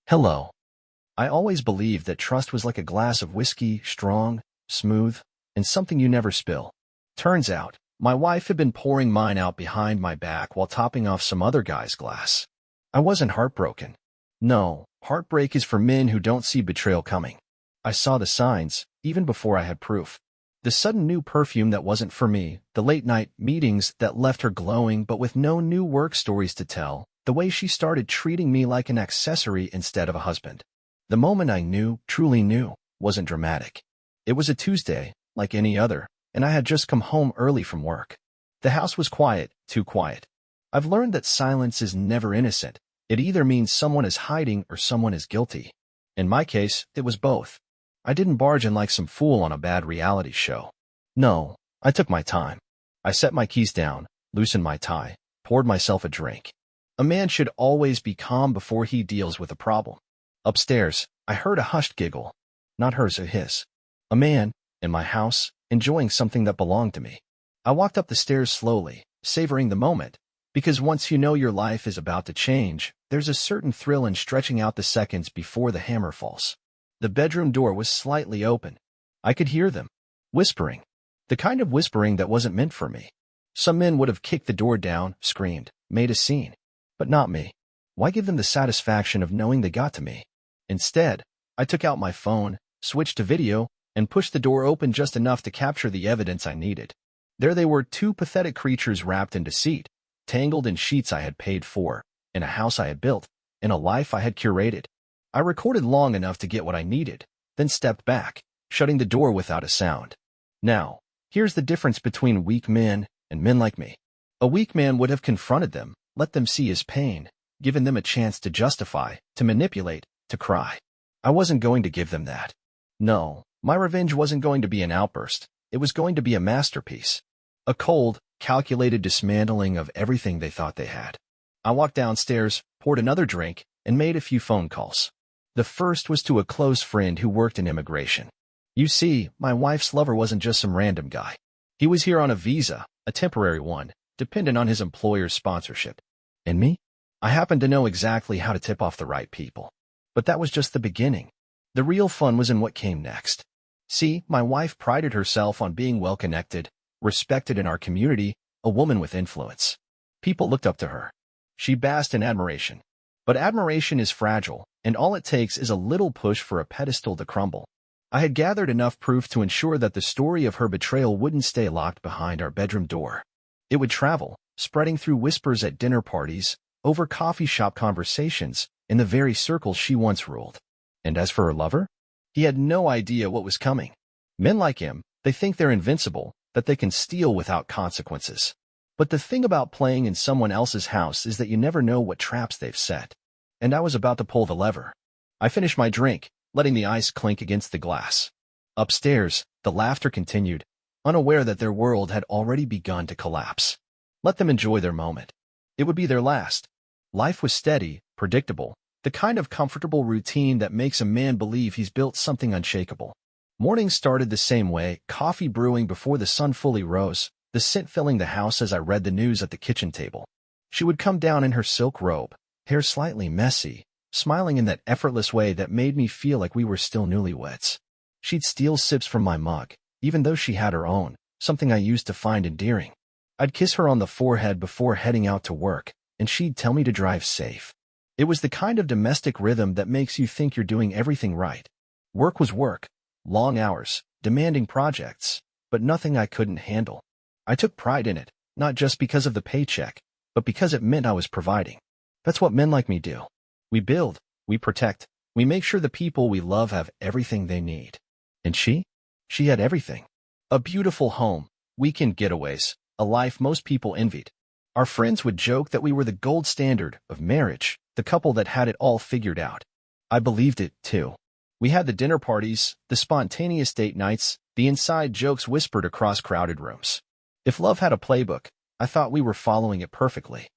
Hello. I always believed that trust was like a glass of whiskey, strong, smooth, and something you never spill. Turns out, my wife had been pouring mine out behind my back while topping off some other guy's glass. I wasn't heartbroken. No, heartbreak is for men who don't see betrayal coming. I saw the signs, even before I had proof. The sudden new perfume that wasn't for me, the late-night meetings that left her glowing but with no new work stories to tell, the way she started treating me like an accessory instead of a husband. The moment I knew, truly knew, wasn't dramatic. It was a Tuesday, like any other, and I had just come home early from work. The house was quiet, too quiet. I've learned that silence is never innocent. It either means someone is hiding or someone is guilty. In my case, it was both. I didn't barge in like some fool on a bad reality show. No, I took my time. I set my keys down, loosened my tie, poured myself a drink. A man should always be calm before he deals with a problem. Upstairs, I heard a hushed giggle. Not hers or his. A man, in my house, enjoying something that belonged to me. I walked up the stairs slowly, savoring the moment, because once you know your life is about to change, there's a certain thrill in stretching out the seconds before the hammer falls. The bedroom door was slightly open. I could hear them, whispering. The kind of whispering that wasn't meant for me. Some men would have kicked the door down, screamed, made a scene. But not me. Why give them the satisfaction of knowing they got to me? Instead, I took out my phone, switched to video, and pushed the door open just enough to capture the evidence I needed. There they were, two pathetic creatures wrapped in deceit, tangled in sheets I had paid for, in a house I had built, in a life I had curated. I recorded long enough to get what I needed, then stepped back, shutting the door without a sound. Now, here's the difference between weak men and men like me. A weak man would have confronted them, let them see his pain, given them a chance to justify, to manipulate, to cry. I wasn't going to give them that. No, my revenge wasn't going to be an outburst. It was going to be a masterpiece. A cold, calculated dismantling of everything they thought they had. I walked downstairs, poured another drink, and made a few phone calls. The first was to a close friend who worked in immigration. You see, my wife's lover wasn't just some random guy. He was here on a visa, a temporary one, dependent on his employer's sponsorship. And me? I happened to know exactly how to tip off the right people. But that was just the beginning. The real fun was in what came next. See, my wife prided herself on being well-connected, respected in our community, a woman with influence. People looked up to her. She basked in admiration. But admiration is fragile, and all it takes is a little push for a pedestal to crumble. I had gathered enough proof to ensure that the story of her betrayal wouldn't stay locked behind our bedroom door. It would travel, spreading through whispers at dinner parties, over coffee shop conversations, in the very circles she once ruled. And as for her lover? He had no idea what was coming. Men like him, they think they're invincible, that they can steal without consequences. But the thing about playing in someone else's house is that you never know what traps they've set. And I was about to pull the lever. I finished my drink, letting the ice clink against the glass. Upstairs, the laughter continued, unaware that their world had already begun to collapse. Let them enjoy their moment. It would be their last. Life was steady, predictable, the kind of comfortable routine that makes a man believe he's built something unshakable. Mornings started the same way, coffee brewing before the sun fully rose, the scent filling the house as I read the news at the kitchen table. She would come down in her silk robe, hair slightly messy, smiling in that effortless way that made me feel like we were still newlyweds. She'd steal sips from my mug, even though she had her own, something I used to find endearing. I'd kiss her on the forehead before heading out to work, and she'd tell me to drive safe. It was the kind of domestic rhythm that makes you think you're doing everything right. Work was work, long hours, demanding projects, but nothing I couldn't handle. I took pride in it, not just because of the paycheck, but because it meant I was providing. That's what men like me do. We build, we protect, we make sure the people we love have everything they need. And she? She had everything. A beautiful home, weekend getaways, a life most people envied. Our friends would joke that we were the gold standard of marriage, the couple that had it all figured out. I believed it, too. We had the dinner parties, the spontaneous date nights, the inside jokes whispered across crowded rooms. If love had a playbook, I thought we were following it perfectly.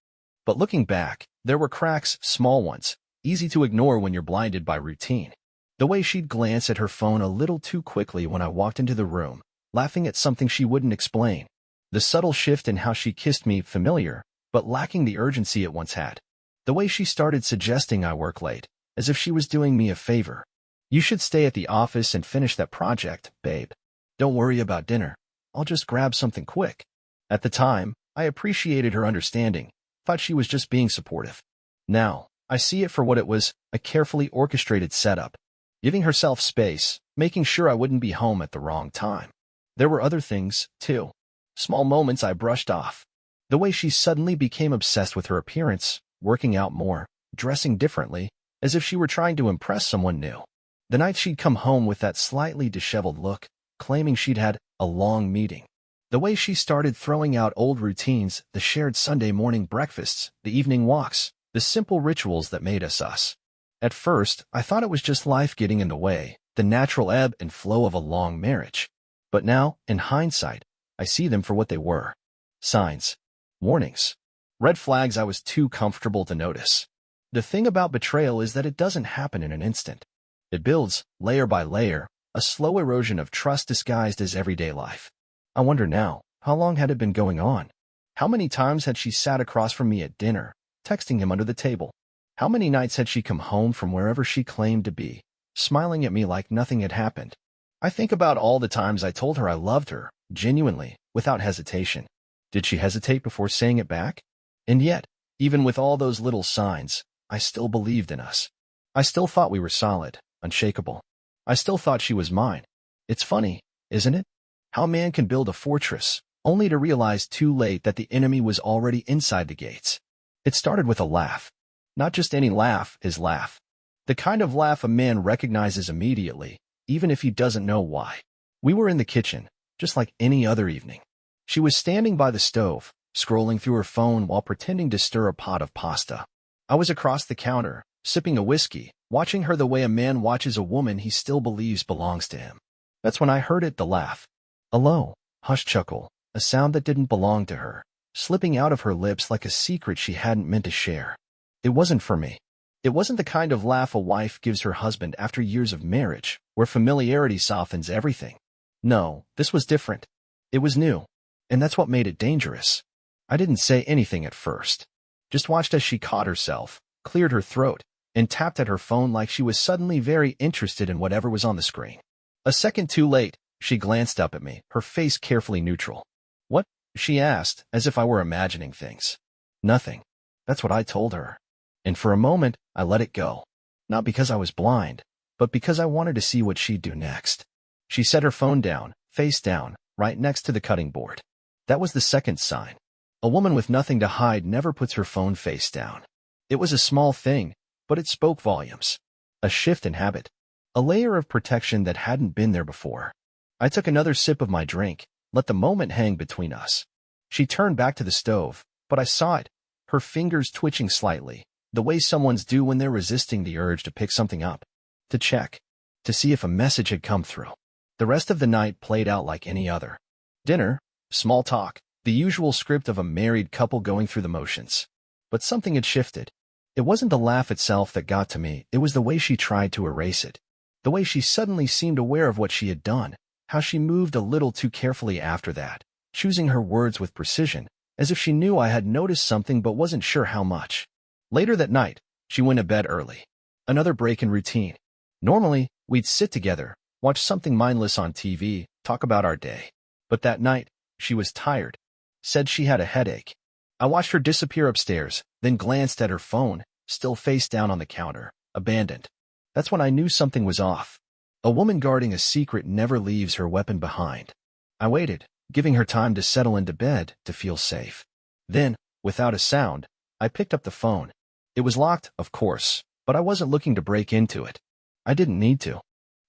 But looking back, there were cracks, small ones, easy to ignore when you're blinded by routine. The way she'd glance at her phone a little too quickly when I walked into the room, laughing at something she wouldn't explain. The subtle shift in how she kissed me, familiar, but lacking the urgency it once had. The way she started suggesting I work late, as if she was doing me a favor. "You should stay at the office and finish that project, babe. Don't worry about dinner. I'll just grab something quick." At the time, I appreciated her understanding, thought she was just being supportive. Now, I see it for what it was, a carefully orchestrated setup, giving herself space, making sure I wouldn't be home at the wrong time. There were other things, too. Small moments I brushed off. The way she suddenly became obsessed with her appearance, working out more, dressing differently, as if she were trying to impress someone new. The night she'd come home with that slightly disheveled look, claiming she'd had a long meeting. The way she started throwing out old routines, the shared Sunday morning breakfasts, the evening walks, the simple rituals that made us us. At first, I thought it was just life getting in the way, the natural ebb and flow of a long marriage. But now, in hindsight, I see them for what they were. Signs. Warnings. Red flags I was too comfortable to notice. The thing about betrayal is that it doesn't happen in an instant. It builds, layer by layer, a slow erosion of trust disguised as everyday life. I wonder now, how long had it been going on? How many times had she sat across from me at dinner, texting him under the table? How many nights had she come home from wherever she claimed to be, smiling at me like nothing had happened? I think about all the times I told her I loved her, genuinely, without hesitation. Did she hesitate before saying it back? And yet, even with all those little signs, I still believed in us. I still thought we were solid, unshakable. I still thought she was mine. It's funny, isn't it? How a man can build a fortress, only to realize too late that the enemy was already inside the gates. It started with a laugh. Not just any laugh, his laugh. The kind of laugh a man recognizes immediately, even if he doesn't know why. We were in the kitchen, just like any other evening. She was standing by the stove, scrolling through her phone while pretending to stir a pot of pasta. I was across the counter, sipping a whiskey, watching her the way a man watches a woman he still believes belongs to him. That's when I heard it, the laugh. A low, hushed chuckle, a sound that didn't belong to her, slipping out of her lips like a secret she hadn't meant to share. It wasn't for me. It wasn't the kind of laugh a wife gives her husband after years of marriage, where familiarity softens everything. No, this was different. It was new. And that's what made it dangerous. I didn't say anything at first. Just watched as she caught herself, cleared her throat, and tapped at her phone like she was suddenly very interested in whatever was on the screen. A second too late, she glanced up at me, her face carefully neutral. "What?" she asked, as if I were imagining things. "Nothing." That's what I told her. And for a moment, I let it go. Not because I was blind, but because I wanted to see what she'd do next. She set her phone down, face down, right next to the cutting board. That was the second sign. A woman with nothing to hide never puts her phone face down. It was a small thing, but it spoke volumes. A shift in habit. A layer of protection that hadn't been there before. I took another sip of my drink, let the moment hang between us. She turned back to the stove, but I saw it, her fingers twitching slightly, the way someone's do when they're resisting the urge to pick something up, to check, to see if a message had come through. The rest of the night played out like any other. Dinner, small talk, the usual script of a married couple going through the motions. But something had shifted. It wasn't the laugh itself that got to me, it was the way she tried to erase it. The way she suddenly seemed aware of what she had done, how she moved a little too carefully after that, choosing her words with precision, as if she knew I had noticed something but wasn't sure how much. Later that night, she went to bed early. Another break in routine. Normally, we'd sit together, watch something mindless on TV, talk about our day. But that night, she was tired. Said she had a headache. I watched her disappear upstairs, then glanced at her phone, still face down on the counter, abandoned. That's when I knew something was off. A woman guarding a secret never leaves her weapon behind. I waited, giving her time to settle into bed, to feel safe. Then, without a sound, I picked up the phone. It was locked, of course, but I wasn't looking to break into it. I didn't need to.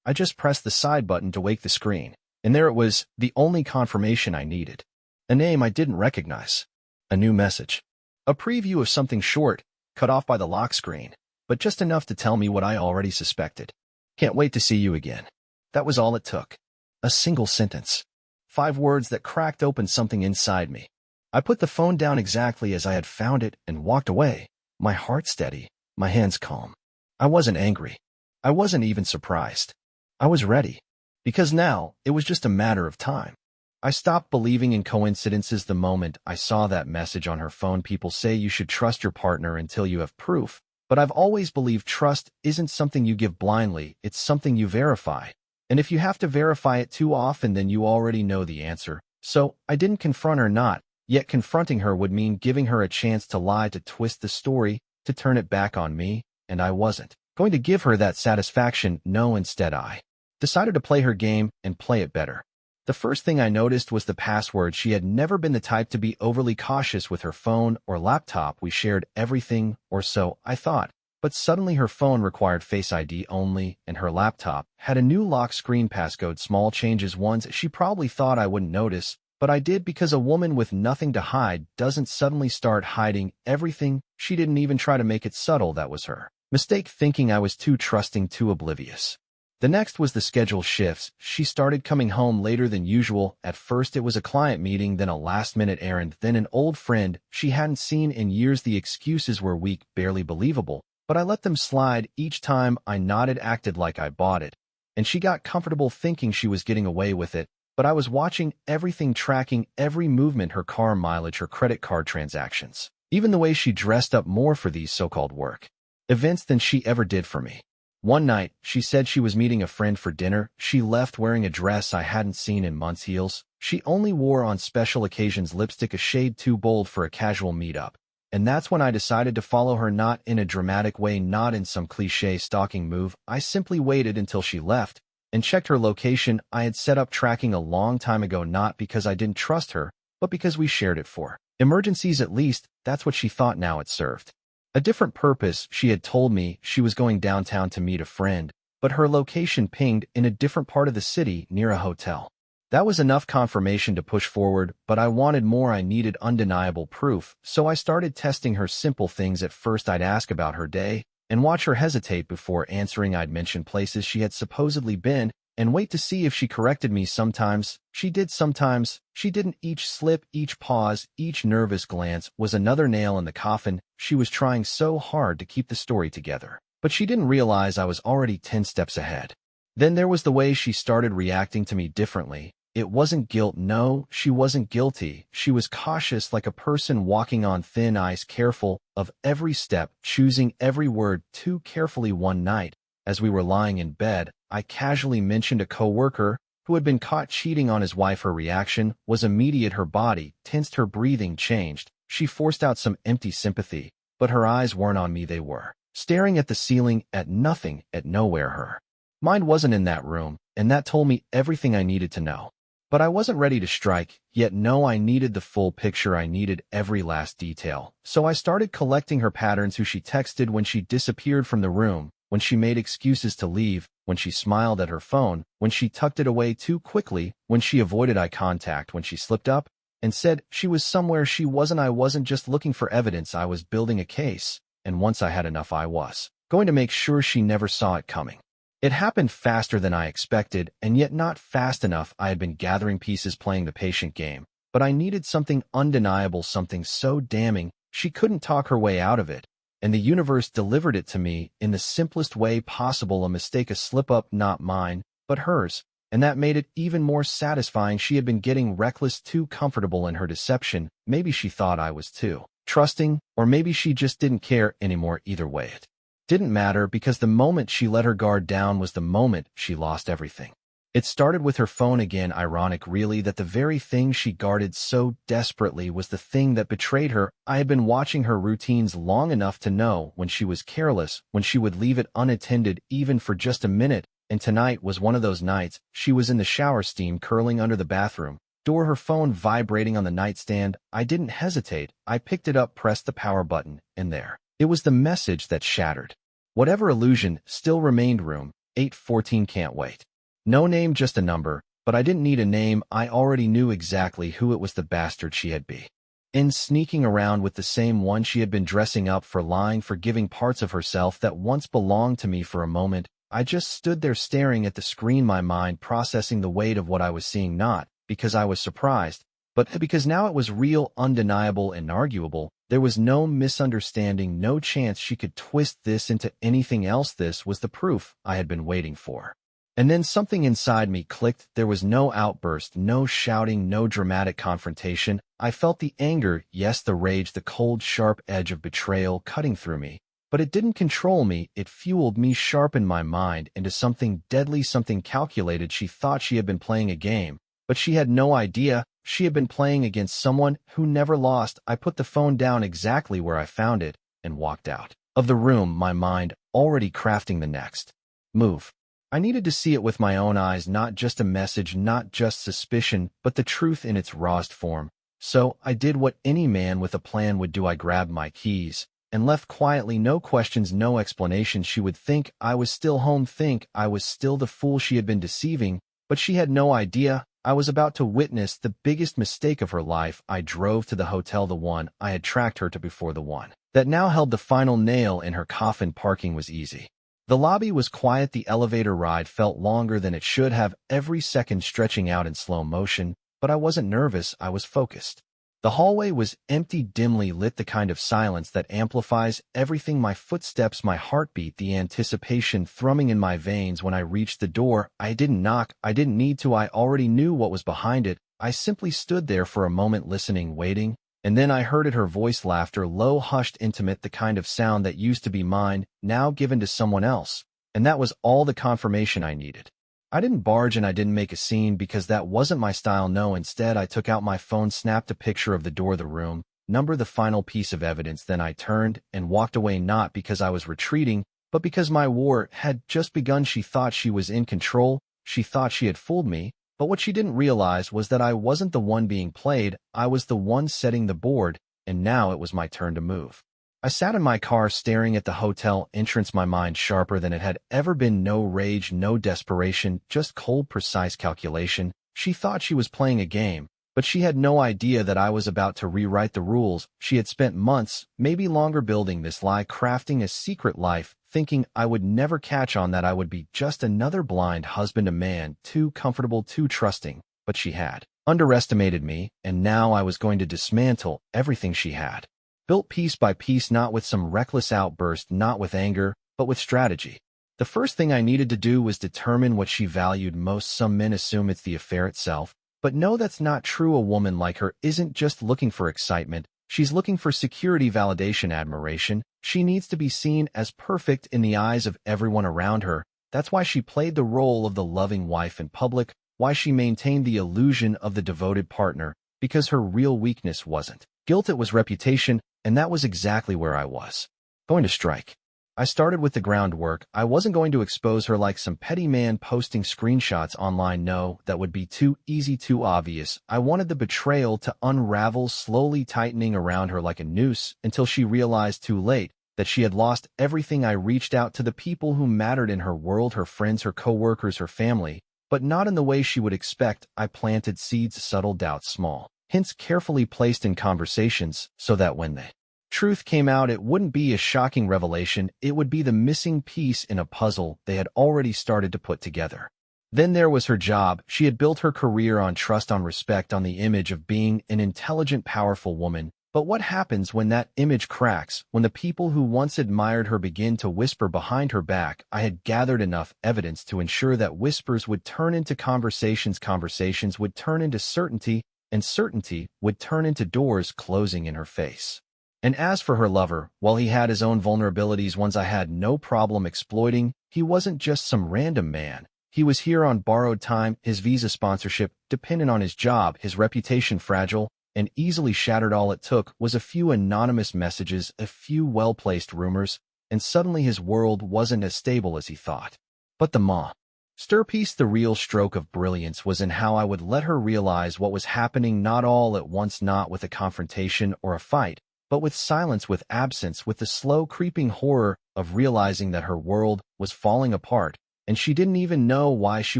I just pressed the side button to wake the screen, and there it was, the only confirmation I needed. A name I didn't recognize. A new message. A preview of something short, cut off by the lock screen, but just enough to tell me what I already suspected. "Can't wait to see you again." That was all it took. A single sentence. 5 words that cracked open something inside me. I put the phone down exactly as I had found it and walked away, my heart steady, my hands calm. I wasn't angry. I wasn't even surprised. I was ready. Because now, it was just a matter of time. I stopped believing in coincidences the moment I saw that message on her phone. People say you should trust your partner until you have proof, But I've always believed trust isn't something you give blindly, it's something you verify. And if you have to verify it too often, then you already know the answer. So, I didn't confront her, not yet confronting her would mean giving her a chance to lie, to twist the story, to turn it back on me, and I wasn't going to give her that satisfaction. No, instead I decided to play her game and play it better. The first thing I noticed was the password. She had never been the type to be overly cautious with her phone or laptop. We shared everything, or so I thought. But suddenly her phone required Face ID only, and her laptop had a new lock screen passcode. Small changes, ones she probably thought I wouldn't notice, but I did, because a woman with nothing to hide doesn't suddenly start hiding everything. She didn't even try to make it subtle. That was her mistake, thinking I was too trusting, too oblivious. The next was the schedule shifts. She started coming home later than usual. At first it was a client meeting, then a last-minute errand, then an old friend she hadn't seen in years. The excuses were weak, barely believable, but I let them slide. Each time I nodded, acted like I bought it, and she got comfortable thinking she was getting away with it. But I was watching everything, tracking every movement, her car mileage, her credit card transactions, even the way she dressed up more for these so-called work events than she ever did for me. One night, she said she was meeting a friend for dinner. She left wearing a dress I hadn't seen in months, heels she only wore on special occasions, lipstick a shade too bold for a casual meetup. And that's when I decided to follow her, not in a dramatic way, not in some cliché stalking move. I simply waited until she left and checked her location. I had set up tracking a long time ago, not because I didn't trust her, but because we shared it for emergencies. At least, that's what she thought. Now it served a different purpose. She had told me she was going downtown to meet a friend, but her location pinged in a different part of the city, near a hotel. That was enough confirmation to push forward, but I wanted more. I needed undeniable proof, so I started testing her. Simple things. At first I'd ask about her day and watch her hesitate before answering. I'd mention places she had supposedly been and wait to see if she corrected me. Sometimes she did, sometimes she didn't. Each slip, each pause, each nervous glance was another nail in the coffin. She was trying so hard to keep the story together, but she didn't realize I was already 10 steps ahead. Then there was the way she started reacting to me differently. It wasn't guilt. No, she wasn't guilty. She was cautious, like a person walking on thin ice, careful of every step, choosing every word too carefully. One night, as we were lying in bed, I casually mentioned a coworker who had been caught cheating on his wife. Her reaction was immediate. Her body tensed, her breathing changed. She forced out some empty sympathy, but her eyes weren't on me. They were staring at the ceiling, at nothing, at nowhere. Her mind wasn't in that room, and that told me everything I needed to know. But I wasn't ready to strike yet. No, I needed the full picture. I needed every last detail. So I started collecting her patterns: who she texted, when she disappeared from the room, when she made excuses to leave, when she smiled at her phone, when she tucked it away too quickly, when she avoided eye contact, when she slipped up and said she was somewhere she wasn't. I wasn't just looking for evidence, I was building a case, and once I had enough, I was going to make sure she never saw it coming. It happened faster than I expected, and yet not fast enough. I had been gathering pieces, playing the patient game, but I needed something undeniable, something so damning she couldn't talk her way out of it. And the universe delivered it to me in the simplest way possible. A mistake, a slip-up, not mine, but hers. And that made it even more satisfying. She had been getting reckless, too comfortable in her deception. Maybe she thought I was too trusting, or maybe she just didn't care anymore. Either way, it didn't matter, because the moment she let her guard down was the moment she lost everything. It started with her phone again. Ironic, really, that the very thing she guarded so desperately was the thing that betrayed her. I had been watching her routines long enough to know when she was careless, when she would leave it unattended, even for just a minute. And tonight was one of those nights. She was in the shower, steam curling under the bathroom door, her phone vibrating on the nightstand. I didn't hesitate. I picked it up, pressed the power button, and there it was, the message that shattered whatever illusion still remained. Room 814, can't wait. No name, just a number, but I didn't need a name. I already knew exactly who it was. The bastard she had been sneaking around with, the same one she had been dressing up for, lying, for giving parts of herself that once belonged to me. For a moment, I just stood there staring at the screen, my mind processing the weight of what I was seeing, not because I was surprised, but because now it was real, undeniable, and inarguable. There was no misunderstanding, no chance she could twist this into anything else. This was the proof I had been waiting for. And then something inside me clicked. There was no outburst, no shouting, no dramatic confrontation. I felt the anger, yes, the rage, the cold, sharp edge of betrayal cutting through me. But it didn't control me, it fueled me, sharpened my mind into something deadly, something calculated. She thought she had been playing a game, but she had no idea she had been playing against someone who never lost. I put the phone down exactly where I found it and walked out of the room, my mind already crafting the next move. I needed to see it with my own eyes, not just a message, not just suspicion, but the truth in its rawest form. So I did what any man with a plan would do. I grabbed my keys and left quietly, no questions, no explanations. She would think I was still home, think I was still the fool she had been deceiving, but she had no idea I was about to witness the biggest mistake of her life. I drove to the hotel, the one I had tracked her to before, the one that now held the final nail in her coffin. Parking was easy. The lobby was quiet. The elevator ride felt longer than it should have, every second stretching out in slow motion, but I wasn't nervous, I was focused. The hallway was empty, dimly lit, the kind of silence that amplifies everything: my footsteps, my heartbeat, the anticipation thrumming in my veins. When I reached the door, I didn't knock, I didn't need to, I already knew what was behind it. I simply stood there for a moment, listening, waiting, and then I heard it, her voice, laughter, low, hushed, intimate, the kind of sound that used to be mine, now given to someone else. And that was all the confirmation I needed. I didn't barge in, I didn't make a scene, because that wasn't my style. No, instead I took out my phone, snapped a picture of the door, the room, number, the final piece of evidence. Then I turned and walked away, not because I was retreating, but because my war had just begun. She thought she was in control, she thought she had fooled me, but what she didn't realize was that I wasn't the one being played, I was the one setting the board, and now it was my turn to move. I sat in my car staring at the hotel entrance, my mind sharper than it had ever been. No rage, no desperation, just cold, precise calculation. She thought she was playing a game, but she had no idea that I was about to rewrite the rules. She had spent months, maybe longer, building this lie, crafting a secret life, thinking I would never catch on, that I would be just another blind husband, a man too comfortable, too trusting. But she had underestimated me, and now I was going to dismantle everything she had built piece by piece, not with some reckless outburst, not with anger, but with strategy. The first thing I needed to do was determine what she valued most. Some men assume it's the affair itself, but no, that's not true. A woman like her isn't just looking for excitement, she's looking for security, validation, admiration. She needs to be seen as perfect in the eyes of everyone around her. That's why she played the role of the loving wife in public, why she maintained the illusion of the devoted partner, because her real weakness wasn't guilt, it was reputation. And that was exactly where I was going to strike. I started with the groundwork. I wasn't going to expose her like some petty man posting screenshots online. No, that would be too easy, too obvious. I wanted the betrayal to unravel, slowly tightening around her like a noose, until she realized too late that she had lost everything. I reached out to the people who mattered in her world, her friends, her coworkers, her family, but not in the way she would expect. I planted seeds, subtle doubts, small hints, carefully placed in conversations, so that when the truth came out, it wouldn't be a shocking revelation, it would be the missing piece in a puzzle they had already started to put together. Then there was her job. She had built her career on trust, on respect, on the image of being an intelligent, powerful woman. But what happens when that image cracks, when the people who once admired her begin to whisper behind her back? I had gathered enough evidence to ensure that whispers would turn into conversations, conversations would turn into certainty, and certainty would turn into doors closing in her face. And as for her lover, while he had his own vulnerabilities, ones I had no problem exploiting, he wasn't just some random man. He was here on borrowed time, his visa sponsorship dependent on his job, his reputation fragile and easily shattered. All it took was a few anonymous messages, a few well-placed rumors, and suddenly his world wasn't as stable as he thought. But the masterpiece, the real stroke of brilliance, was in how I would let her realize what was happening, not all at once, not with a confrontation or a fight, but with silence, with absence, with the slow creeping horror of realizing that her world was falling apart, and she didn't even know why. She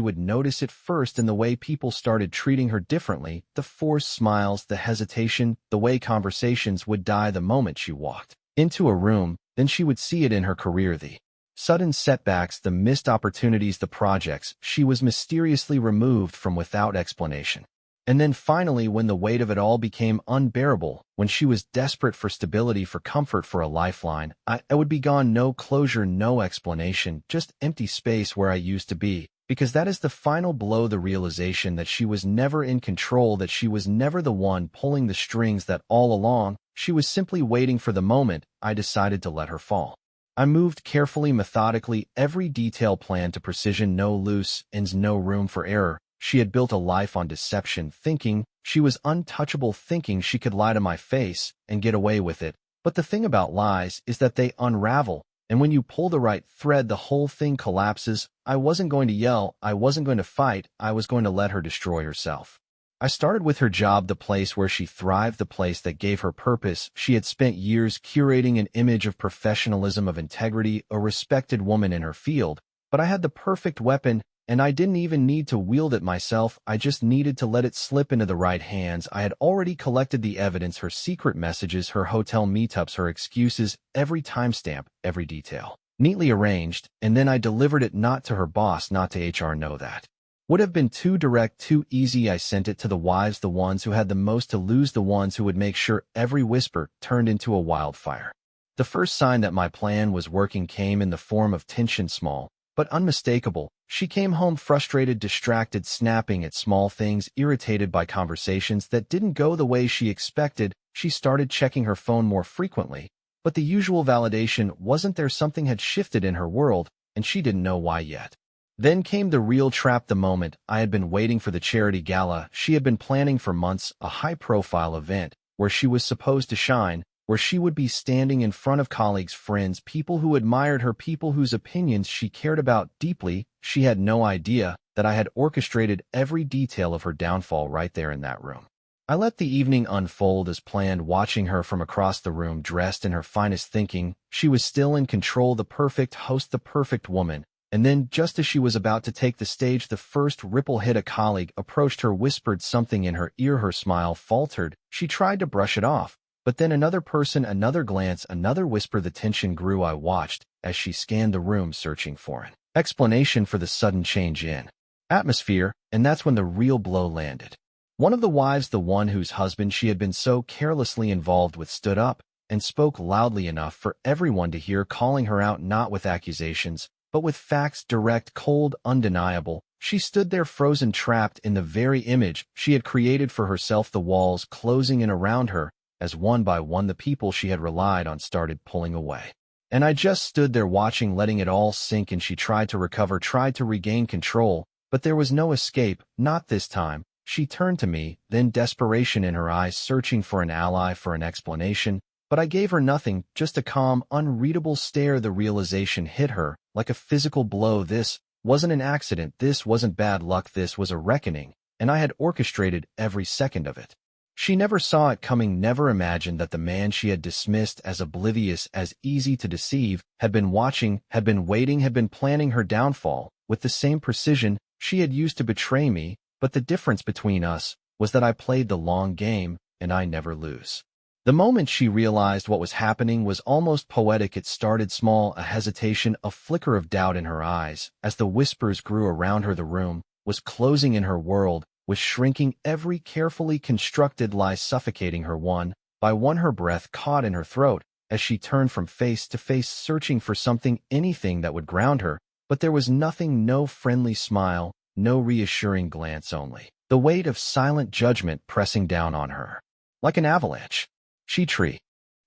would notice it first in the way people started treating her differently, the forced smiles, the hesitation, the way conversations would die the moment she walked into a room. Then she would see it in her career, the sudden setbacks, the missed opportunities, the projects she was mysteriously removed from without explanation. And then finally, when the weight of it all became unbearable, when she was desperate for stability, for comfort, for a lifeline, I would be gone. No closure, no explanation, just empty space where I used to be. Because that is the final blow, the realization that she was never in control, that she was never the one pulling the strings, that all along, she was simply waiting for the moment I decided to let her fall. I moved carefully, methodically, every detail planned to precision, no loose ends, no room for error. She had built a life on deception, thinking she was untouchable, thinking she could lie to my face and get away with it. But the thing about lies is that they unravel, and when you pull the right thread, the whole thing collapses. I wasn't going to yell, I wasn't going to fight, I was going to let her destroy herself. I started with her job, the place where she thrived, the place that gave her purpose. She had spent years curating an image of professionalism, of integrity, a respected woman in her field. But I had the perfect weapon, and I didn't even need to wield it myself. I just needed to let it slip into the right hands. I had already collected the evidence, her secret messages, her hotel meetups, her excuses, every timestamp, every detail, neatly arranged, and then I delivered it, not to her boss, not to HR. No, that would have been too direct, too easy. I sent it to the wives, the ones who had the most to lose, the ones who would make sure every whisper turned into a wildfire. The first sign that my plan was working came in the form of tension, small but unmistakable. She came home frustrated, distracted, snapping at small things, irritated by conversations that didn't go the way she expected. She started checking her phone more frequently, but the usual validation wasn't there. Something had shifted in her world, and she didn't know why yet. Then came the real trap, the moment I had been waiting for, the charity gala she had been planning for months, a high-profile event where she was supposed to shine, where she would be standing in front of colleagues, friends, people who admired her, people whose opinions she cared about deeply. She had no idea that I had orchestrated every detail of her downfall right there in that room. I let the evening unfold as planned, watching her from across the room, dressed in her finest, thinking she was still in control, the perfect host, the perfect woman. And then, just as she was about to take the stage, the first ripple hit. A colleague approached her, whispered something in her ear. Her smile faltered. She tried to brush it off. But then another person, another glance, another whisper. The tension grew. I watched as she scanned the room, searching for an explanation for the sudden change in atmosphere, and that's when the real blow landed. One of the wives, the one whose husband she had been so carelessly involved with, stood up and spoke loudly enough for everyone to hear, calling her out, not with accusations, but with facts, direct, cold, undeniable. She stood there frozen, trapped in the very image she had created for herself, the walls closing in around her, as one by one the people she had relied on started pulling away. And I just stood there watching, letting it all sink in. She tried to recover, tried to regain control, but there was no escape, not this time. She turned to me, then desperation in her eyes, searching for an ally, for an explanation. But I gave her nothing, just a calm, unreadable stare. The realization hit her like a physical blow. This wasn't an accident, this wasn't bad luck, this was a reckoning, and I had orchestrated every second of it. She never saw it coming, never imagined that the man she had dismissed as oblivious, as easy to deceive, had been watching, had been waiting, had been planning her downfall with the same precision she had used to betray me. But the difference between us was that I played the long game, and I never lose. The moment she realized what was happening was almost poetic. It started small, a hesitation, a flicker of doubt in her eyes. As the whispers grew around her, the room was closing in, her world was shrinking, every carefully constructed lie suffocating her. One by one, her breath caught in her throat as she turned from face to face, searching for something, anything that would ground her. But there was nothing, no friendly smile, no reassuring glance, only the weight of silent judgment pressing down on her like an avalanche. She tried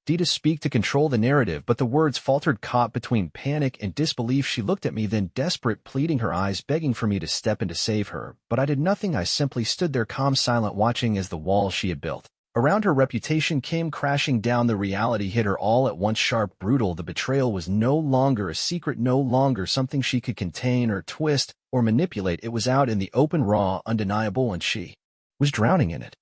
to speak, to control the narrative, but the words faltered, caught between panic and disbelief. She looked at me, then desperate, pleading, her eyes begging for me to step in to save her. But I did nothing. I simply stood there, calm, silent, watching as the walls she had built around her reputation came crashing down. The reality hit her all at once, sharp, brutal. The betrayal was no longer a secret, no longer something she could contain or twist or manipulate. It was out in the open, raw, undeniable, and she was drowning in it.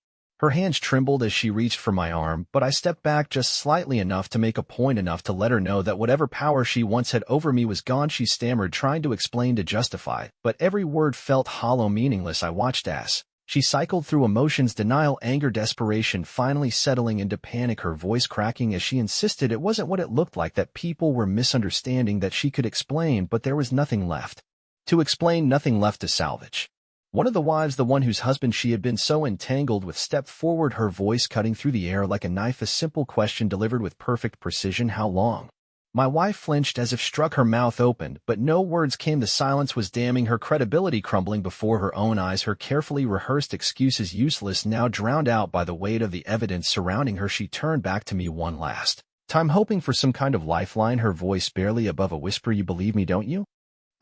Her hands trembled as she reached for my arm, but I stepped back just slightly, enough to make a point, enough to let her know that whatever power she once had over me was gone. She stammered, trying to explain, to justify, but every word felt hollow, meaningless. I watched as she cycled through emotions, denial, anger, desperation, finally settling into panic, her voice cracking as she insisted it wasn't what it looked like, that people were misunderstanding, that she could explain, but there was nothing left to explain, nothing left to salvage. One of the wives, the one whose husband she had been so entangled with, stepped forward, her voice cutting through the air like a knife, a simple question delivered with perfect precision. How long? My wife flinched as if struck, her mouth opened, but no words came. The silence was damning, her credibility crumbling before her own eyes, her carefully rehearsed excuses useless, now drowned out by the weight of the evidence surrounding her. She turned back to me one last Time hoping for some kind of lifeline, her voice barely above a whisper. You believe me, don't you?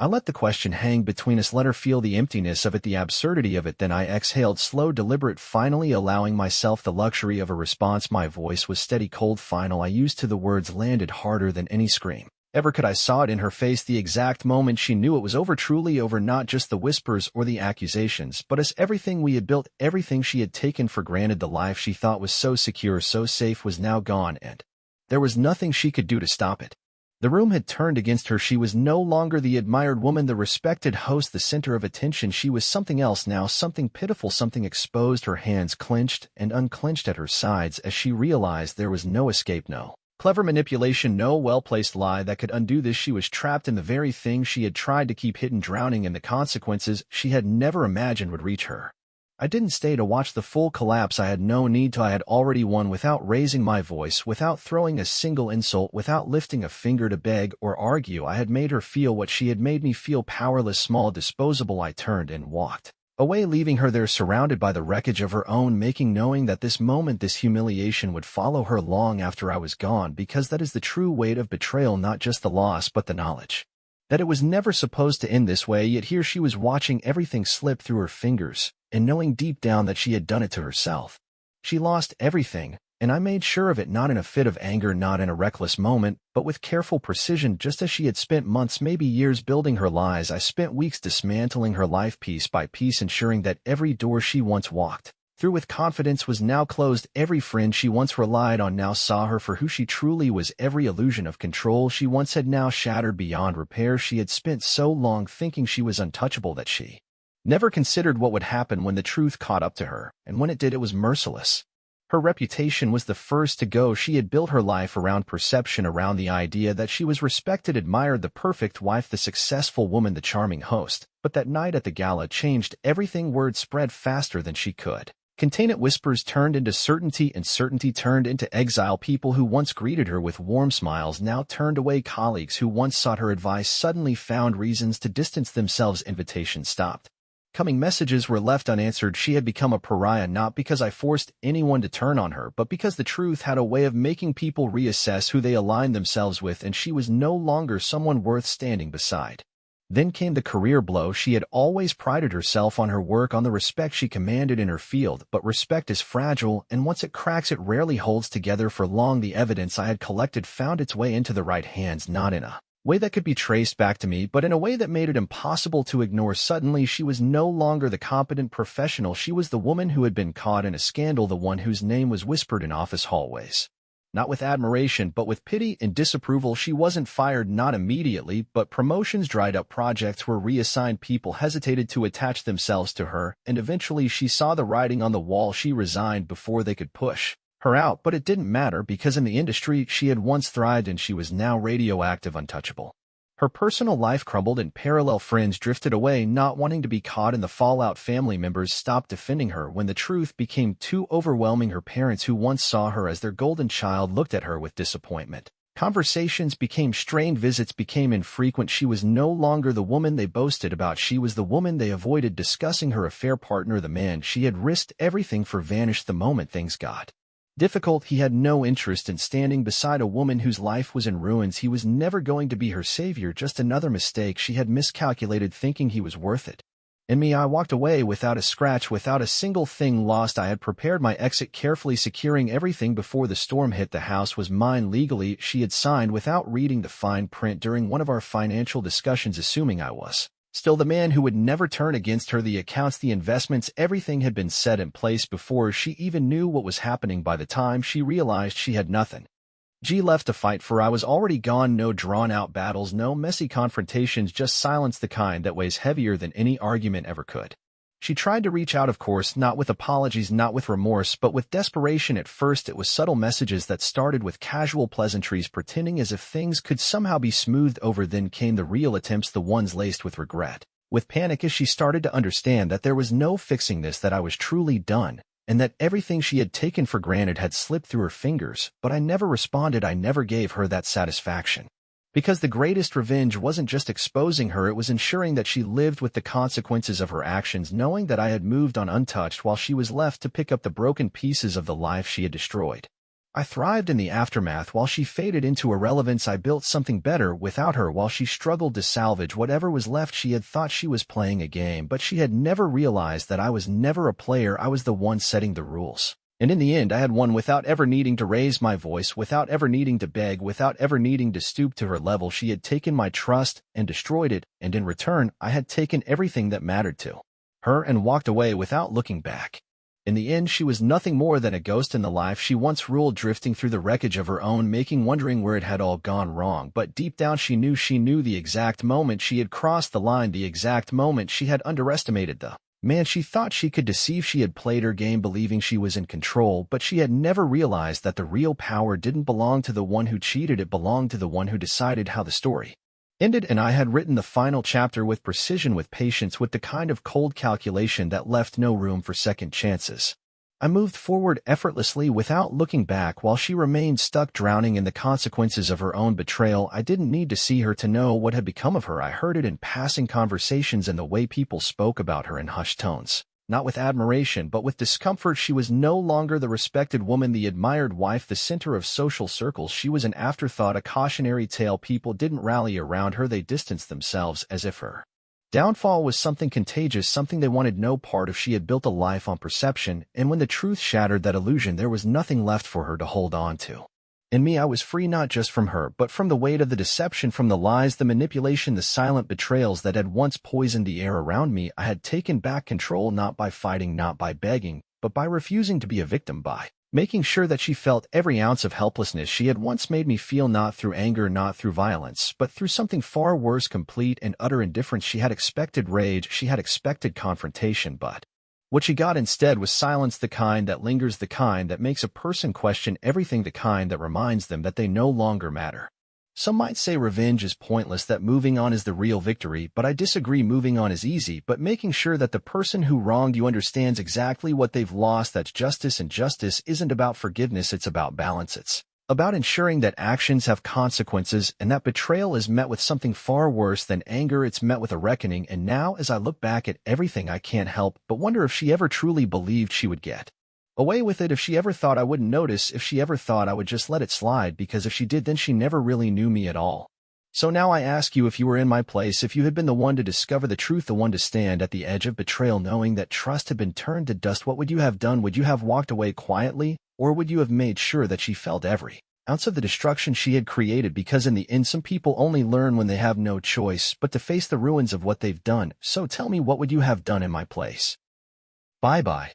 I let the question hang between us, let her feel the emptiness of it, the absurdity of it, then I exhaled, slow, deliberate, finally allowing myself the luxury of a response. My voice was steady, cold, final. I used to the words landed harder than any scream ever could. I saw it in her face the exact moment she knew it was over, truly over, not just the whispers or the accusations, but as everything we had built, everything she had taken for granted. The life she thought was so secure, so safe, was now gone, and there was nothing she could do to stop it. The room had turned against her. She was no longer the admired woman, the respected host, the center of attention. She was something else now, something pitiful, something exposed. Her hands clenched and unclenched at her sides as she realized there was no escape, no clever manipulation, no well-placed lie that could undo this. She was trapped in the very thing she had tried to keep hidden, drowning in the consequences she had never imagined would reach her. I didn't stay to watch the full collapse. I had no need to. I had already won, without raising my voice, without throwing a single insult, without lifting a finger to beg or argue. I had made her feel what she had made me feel, powerless, small, disposable. I turned and walked away, leaving her there surrounded by the wreckage of her own making, knowing that this moment, this humiliation would follow her long after I was gone, because that is the true weight of betrayal, not just the loss but the knowledge that it was never supposed to end this way. Yet here she was watching everything slip through her fingers, and knowing deep down that she had done it to herself. She lost everything, and I made sure of it, not in a fit of anger, not in a reckless moment, but with careful precision. Just as she had spent months, maybe years, building her lies, I spent weeks dismantling her life piece by piece, ensuring that every door she once walked through with confidence was now closed. Every friend she once relied on now saw her for who she truly was. Every illusion of control she once had now shattered beyond repair. She had spent so long thinking she was untouchable that she never considered what would happen when the truth caught up to her, and when it did, it was merciless. Her reputation was the first to go. She had built her life around perception, around the idea that she was respected, admired, the perfect wife, the successful woman, the charming host. But that night at the gala changed everything. Word spread faster than she could contain it. Whispers turned into certainty, and certainty turned into exile. People who once greeted her with warm smiles now turned away. Colleagues who once sought her advice suddenly found reasons to distance themselves. Invitations stopped coming. Messages were left unanswered. She had become a pariah, not because I forced anyone to turn on her, but because the truth had a way of making people reassess who they aligned themselves with, and she was no longer someone worth standing beside. Then came the career blow. She had always prided herself on her work, on the respect she commanded in her field, but respect is fragile, and once it cracks, it rarely holds together for long. The evidence I had collected found its way into the right hands, not in a way that could be traced back to me, but in a way that made it impossible to ignore. Suddenly, she was no longer the competent professional. She was the woman who had been caught in a scandal, the one whose name was whispered in office hallways. Not with admiration, but with pity and disapproval. She wasn't fired, not immediately, but promotions dried up, projects were reassigned, people hesitated to attach themselves to her, and eventually she saw the writing on the wall. She resigned before they could push her out, but it didn't matter, because in the industry she had once thrived, and she was now radioactive, untouchable. Her personal life crumbled, and parallel friends drifted away, not wanting to be caught in the fallout. Family members stopped defending her when the truth became too overwhelming. Her parents, who once saw her as their golden child, looked at her with disappointment. Conversations became strained, visits became infrequent. She was no longer the woman they boasted about. She was the woman they avoided. Discussing her affair partner, the man she had risked everything for, vanished the moment things got difficult. He had no interest in standing beside a woman whose life was in ruins. He was never going to be her savior, just another mistake she had miscalculated, thinking he was worth it. In me, I walked away without a scratch, without a single thing lost. I had prepared my exit carefully, securing everything before the storm hit. The house was mine legally. She had signed without reading the fine print during one of our financial discussions, assuming I was still the man who would never turn against her. The accounts, the investments, everything had been set in place before she even knew what was happening. By the time she realized she had nothing left to fight for, I was already gone. No drawn-out battles, no messy confrontations, just silence, the kind that weighs heavier than any argument ever could. She tried to reach out, of course, not with apologies, not with remorse, but with desperation. At first it was subtle messages that started with casual pleasantries, pretending as if things could somehow be smoothed over. Then came the real attempts, the ones laced with regret, with panic, as she started to understand that there was no fixing this, that I was truly done, and that everything she had taken for granted had slipped through her fingers. But I never responded. I never gave her that satisfaction. Because the greatest revenge wasn't just exposing her, it was ensuring that she lived with the consequences of her actions, knowing that I had moved on untouched while she was left to pick up the broken pieces of the life she had destroyed. I thrived in the aftermath while she faded into irrelevance. I built something better without her while she struggled to salvage whatever was left. She had thought she was playing a game, but she had never realized that I was never a player. I was the one setting the rules. And in the end, I had won without ever needing to raise my voice, without ever needing to beg, without ever needing to stoop to her level. She had taken my trust and destroyed it, and in return, I had taken everything that mattered to her and walked away without looking back. In the end, she was nothing more than a ghost in the life she once ruled, drifting through the wreckage of her own making, wondering where it had all gone wrong. But deep down she knew the exact moment she had crossed the line, the exact moment she had underestimated the man she thought she could deceive. She had played her game believing she was in control, but she had never realized that the real power didn't belong to the one who cheated, it belonged to the one who decided how the story ended. And I had written the final chapter with precision, with patience, with the kind of cold calculation that left no room for second chances. I moved forward effortlessly without looking back while she remained stuck, drowning in the consequences of her own betrayal. I didn't need to see her to know what had become of her. I heard it in passing conversations and the way people spoke about her in hushed tones. Not with admiration, but with discomfort. She was no longer the respected woman, the admired wife, the center of social circles. She was an afterthought, a cautionary tale. People didn't rally around her. They distanced themselves as if her downfall was something contagious, something they wanted no part of. She had built a life on perception, and when the truth shattered that illusion, there was nothing left for her to hold on to. In me, I was free, not just from her, but from the weight of the deception, from the lies, the manipulation, the silent betrayals that had once poisoned the air around me. I had taken back control, not by fighting, not by begging, but by refusing to be a victim, by making sure that she felt every ounce of helplessness she had once made me feel, not through anger, not through violence, but through something far worse, complete and utter indifference. She had expected rage, she had expected confrontation, but what she got instead was silence, the kind that lingers, the kind that makes a person question everything, the kind that reminds them that they no longer matter. Some might say revenge is pointless, that moving on is the real victory, but I disagree. Moving on is easy, but making sure that the person who wronged you understands exactly what they've lost, that's justice. And justice isn't about forgiveness, it's about balance. It's about ensuring that actions have consequences, and that betrayal is met with something far worse than anger. It's met with a reckoning. And now, as I look back at everything, I can't help but wonder if she ever truly believed she would get away with it, if she ever thought I wouldn't notice, if she ever thought I would just let it slide, because if she did, then she never really knew me at all. So now I ask you, if you were in my place, if you had been the one to discover the truth, the one to stand at the edge of betrayal, knowing that trust had been turned to dust, what would you have done? Would you have walked away quietly, or would you have made sure that she felt every ounce of the destruction she had created? Because in the end, some people only learn when they have no choice but to face the ruins of what they've done. So tell me, what would you have done in my place? Bye-bye.